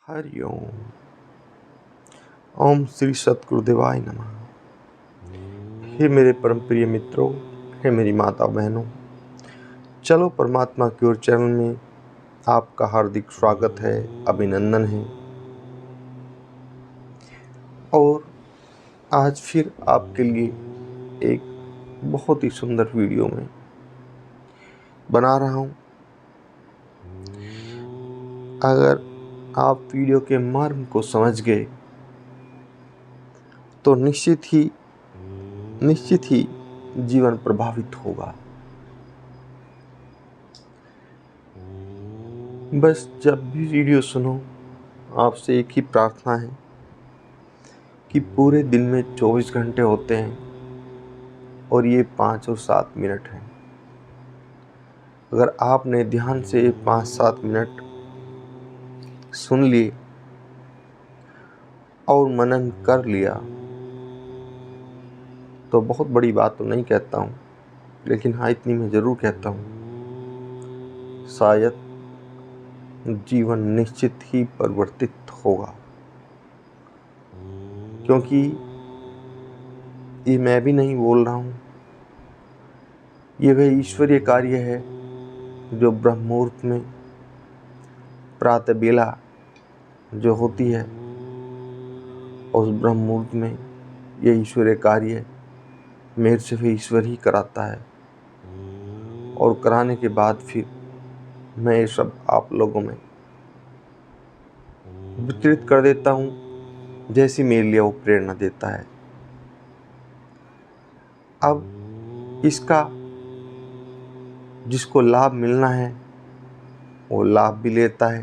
हरि ओम। ओम श्री सतगुरुदेवाय नमः। हे मेरे परम प्रिय मित्रों, हे मेरी माता बहनों, चलो परमात्मा की ओर चैनल में आपका हार्दिक स्वागत है, अभिनंदन है। और आज फिर आपके लिए एक बहुत ही सुंदर वीडियो में बना रहा हूँ। अगर आप वीडियो के मर्म को समझ गए तो निश्चित ही जीवन प्रभावित होगा। बस जब भी वीडियो सुनो, आपसे एक ही प्रार्थना है कि पूरे दिन में 24 घंटे होते हैं और ये 5 और 7 मिनट हैं। अगर आपने ध्यान से 5-7 मिनट सुन लिए और मनन कर लिया तो बहुत बड़ी बात तो नहीं कहता हूँ, लेकिन हाँ इतनी मैं ज़रूर कहता हूँ, शायद जीवन निश्चित ही परिवर्तित होगा। क्योंकि ये मैं भी नहीं बोल रहा हूँ, ये वह ईश्वरीय कार्य है जो ब्रह्म मुहूर्त में प्रातः बेला जो होती है, उस ब्रह्म मुहूर्त में ये ईश्वरीय कार्य मेरे से भी ईश्वर ही कराता है। और कराने के बाद फिर मैं ये सब आप लोगों में वितरित कर देता हूँ जैसी मेरे लिए वो प्रेरणा देता है। अब इसका जिसको लाभ मिलना है वो लाभ भी लेता है,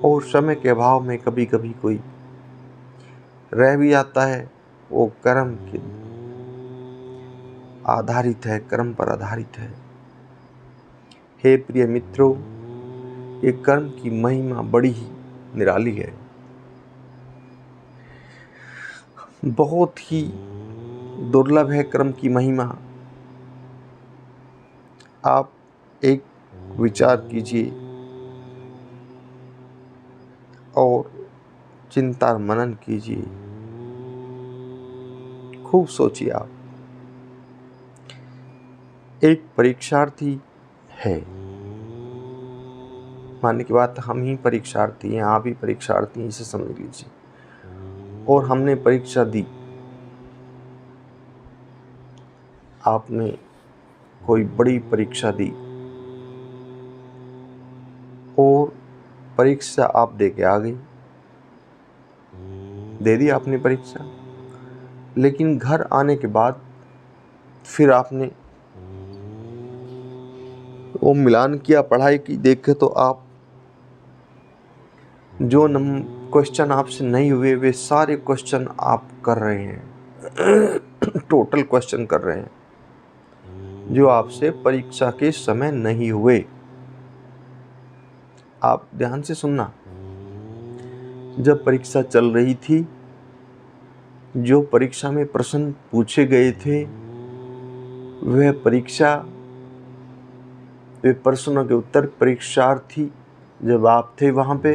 और समय के अभाव में कभी कभी कोई रह भी जाता है। वो कर्म के आधारित है, कर्म पर आधारित है। हे प्रिय मित्रों, ये कर्म की महिमा बड़ी ही निराली है, बहुत ही दुर्लभ है कर्म की महिमा। आप एक विचार कीजिए और चिंता मनन कीजिए, खूब सोचिए। आप एक परीक्षार्थी है, मानने की बात हम ही परीक्षार्थी हैं, आप ही परीक्षार्थी हैं, इसे समझ लीजिए। और हमने परीक्षा दी, आपने कोई बड़ी परीक्षा दी और परीक्षा आप दे के आ गई, दे दी आपने परीक्षा, लेकिन घर आने के बाद फिर आपने वो मिलान किया, पढ़ाई की, देखे तो आप जो क्वेश्चन आपसे नहीं हुए वे सारे क्वेश्चन आप कर रहे हैं टोटल क्वेश्चन कर रहे हैं जो आपसे परीक्षा के समय नहीं हुए। आप ध्यान से सुनना, जब परीक्षा चल रही थी, जो परीक्षा में प्रश्न पूछे गए थे वह प्रश्नों के उत्तर परीक्षार्थी जब आप थे वहां पे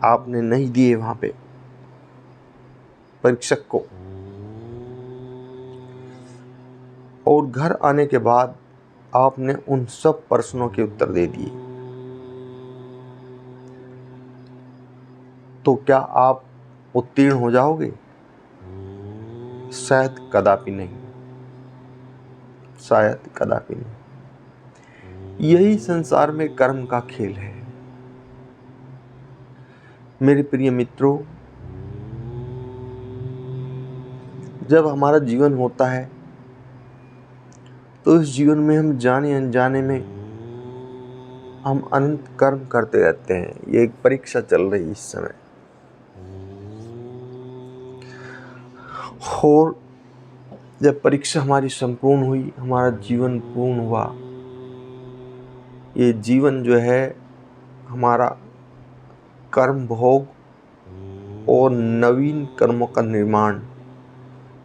आपने नहीं दिए, वहां पे परीक्षक को, और घर आने के बाद आपने उन सब प्रश्नों के उत्तर दे दिए, तो क्या आप उत्तीर्ण हो जाओगे? शायद कदापि नहीं, शायद कदापि नहीं। यही संसार में कर्म का खेल है। मेरे प्रिय मित्रों, जब हमारा जीवन होता है तो इस जीवन में हम जाने अनजाने में हम अनंत कर्म करते रहते हैं। ये एक परीक्षा चल रही है इस समय, और जब परीक्षा हमारी संपूर्ण हुई, हमारा जीवन पूर्ण हुआ, ये जीवन जो है हमारा कर्म भोग और नवीन कर्मों का निर्माण,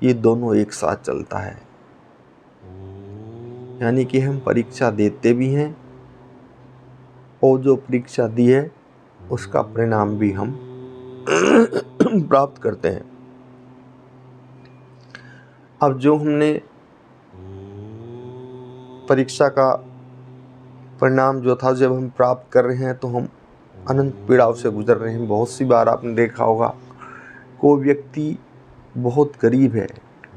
ये दोनों एक साथ चलता है। यानी कि हम परीक्षा देते भी हैं और जो परीक्षा दी है उसका परिणाम भी हम प्राप्त करते हैं। अब जो हमने परीक्षा का परिणाम जो था जब हम प्राप्त कर रहे हैं तो हम अनंत पीड़ाओं से गुजर रहे हैं। बहुत सी बार आपने देखा होगा कोई व्यक्ति बहुत गरीब है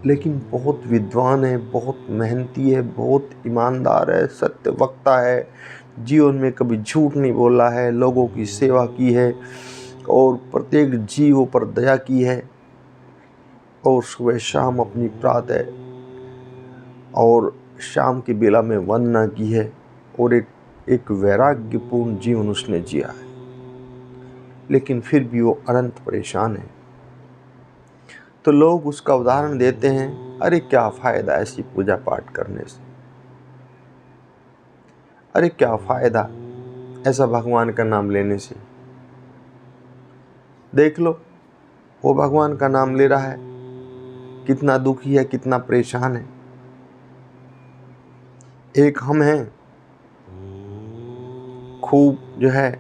लेकिन बहुत विद्वान है, बहुत मेहनती है, बहुत ईमानदार है, सत्य वक्ता है, जीवन में कभी झूठ नहीं बोला है, लोगों की सेवा की है और प्रत्येक जीवों पर दया की है और सुबह शाम अपनी प्रातः और शाम की बेला में वंदना की है और एक वैराग्यपूर्ण जीवन उसने जिया है, लेकिन फिर भी वो अनंत परेशान है। तो लोग उसका उदाहरण देते हैं, अरे क्या फ़ायदा ऐसी पूजा पाठ करने से, अरे क्या फ़ायदा ऐसा भगवान का नाम लेने से। देख लो वो भगवान का नाम ले रहा है, कितना दुखी है, कितना परेशान है। एक हम हैं, खूब जो है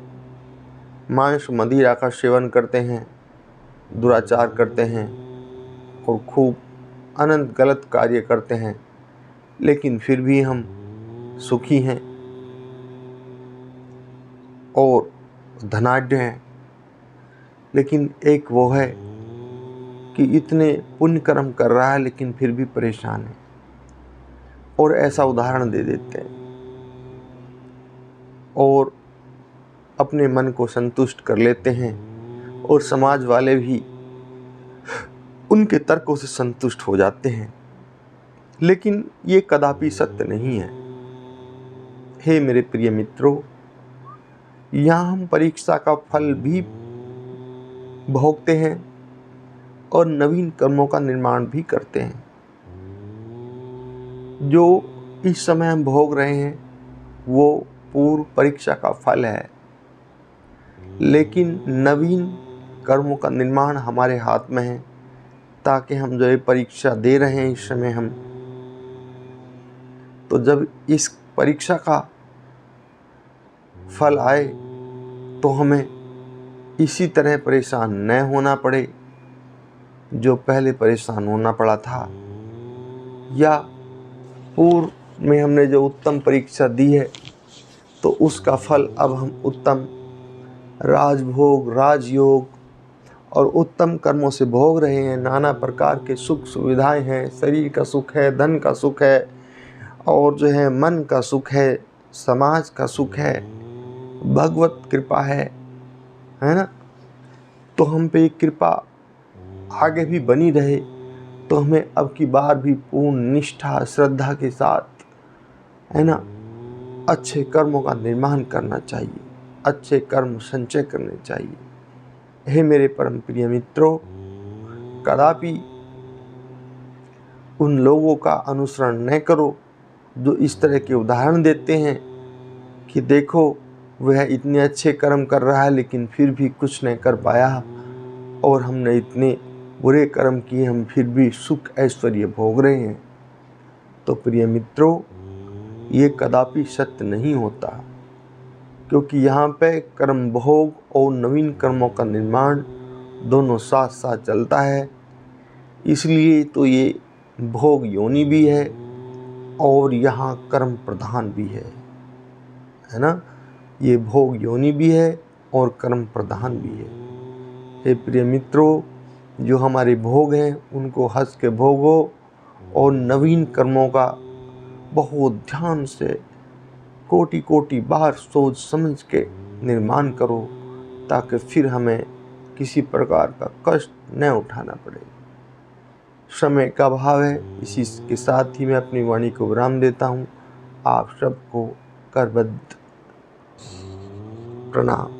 मांस मदिरा का सेवन करते हैं, दुराचार करते हैं और खूब अनंत गलत कार्य करते हैं, लेकिन फिर भी हम सुखी हैं और धनाढ्य हैं। लेकिन एक वो है कि इतने पुण्य कर्म कर रहा है लेकिन फिर भी परेशान है, और ऐसा उदाहरण दे देते हैं और अपने मन को संतुष्ट कर लेते हैं और समाज वाले भी उनके तर्कों से संतुष्ट हो जाते हैं। लेकिन ये कदापि सत्य नहीं है। हे मेरे प्रिय मित्रों, यहाँ हम परीक्षा का फल भी भोगते हैं और नवीन कर्मों का निर्माण भी करते हैं। जो इस समय हम भोग रहे हैं वो पूर्व परीक्षा का फल है, लेकिन नवीन कर्मों का निर्माण हमारे हाथ में है, ताकि हम जो ये परीक्षा दे रहे हैं इस समय हम, तो जब इस परीक्षा का फल आए तो हमें इसी तरह परेशान न होना पड़े जो पहले परेशान होना पड़ा था, या पूर्व में हमने जो उत्तम परीक्षा दी है तो उसका फल अब हम उत्तम राजभोग, राजयोग और उत्तम कर्मों से भोग रहे हैं। नाना प्रकार के सुख सुविधाएं हैं, शरीर का सुख है, धन का सुख है और जो है मन का सुख है, समाज का सुख है, भगवत कृपा है ना। तो हम पे कृपा आगे भी बनी रहे तो हमें अब की बार भी पूर्ण निष्ठा श्रद्धा के साथ है ना अच्छे कर्मों का निर्माण करना चाहिए, अच्छे कर्म संचय करने चाहिए। हे मेरे परम प्रिय मित्रों, कदापि उन लोगों का अनुसरण न करो जो इस तरह के उदाहरण देते हैं कि देखो वह इतने अच्छे कर्म कर रहा है लेकिन फिर भी कुछ नहीं कर पाया, और हमने इतने बुरे कर्म किए, हम फिर भी सुख ऐश्वर्य भोग रहे हैं। तो प्रिय मित्रों, ये कदापि सत्य नहीं होता, क्योंकि यहाँ पे कर्म भोग और नवीन कर्मों का निर्माण दोनों साथ साथ चलता है। इसलिए तो ये भोग योनि भी है और यहाँ कर्म प्रधान भी है ना। ये भोग योनि भी है और कर्म प्रधान भी है। हे प्रिय मित्रों, जो हमारे भोग हैं उनको हंस के भोगो और नवीन कर्मों का बहुत ध्यान से कोटि कोटि बार सोच समझ के निर्माण करो, ताकि फिर हमें किसी प्रकार का कष्ट न उठाना पड़े। समय का अभाव है, इसी के साथ ही मैं अपनी वाणी को विराम देता हूँ। आप सबको करबद्ध प्रणाम।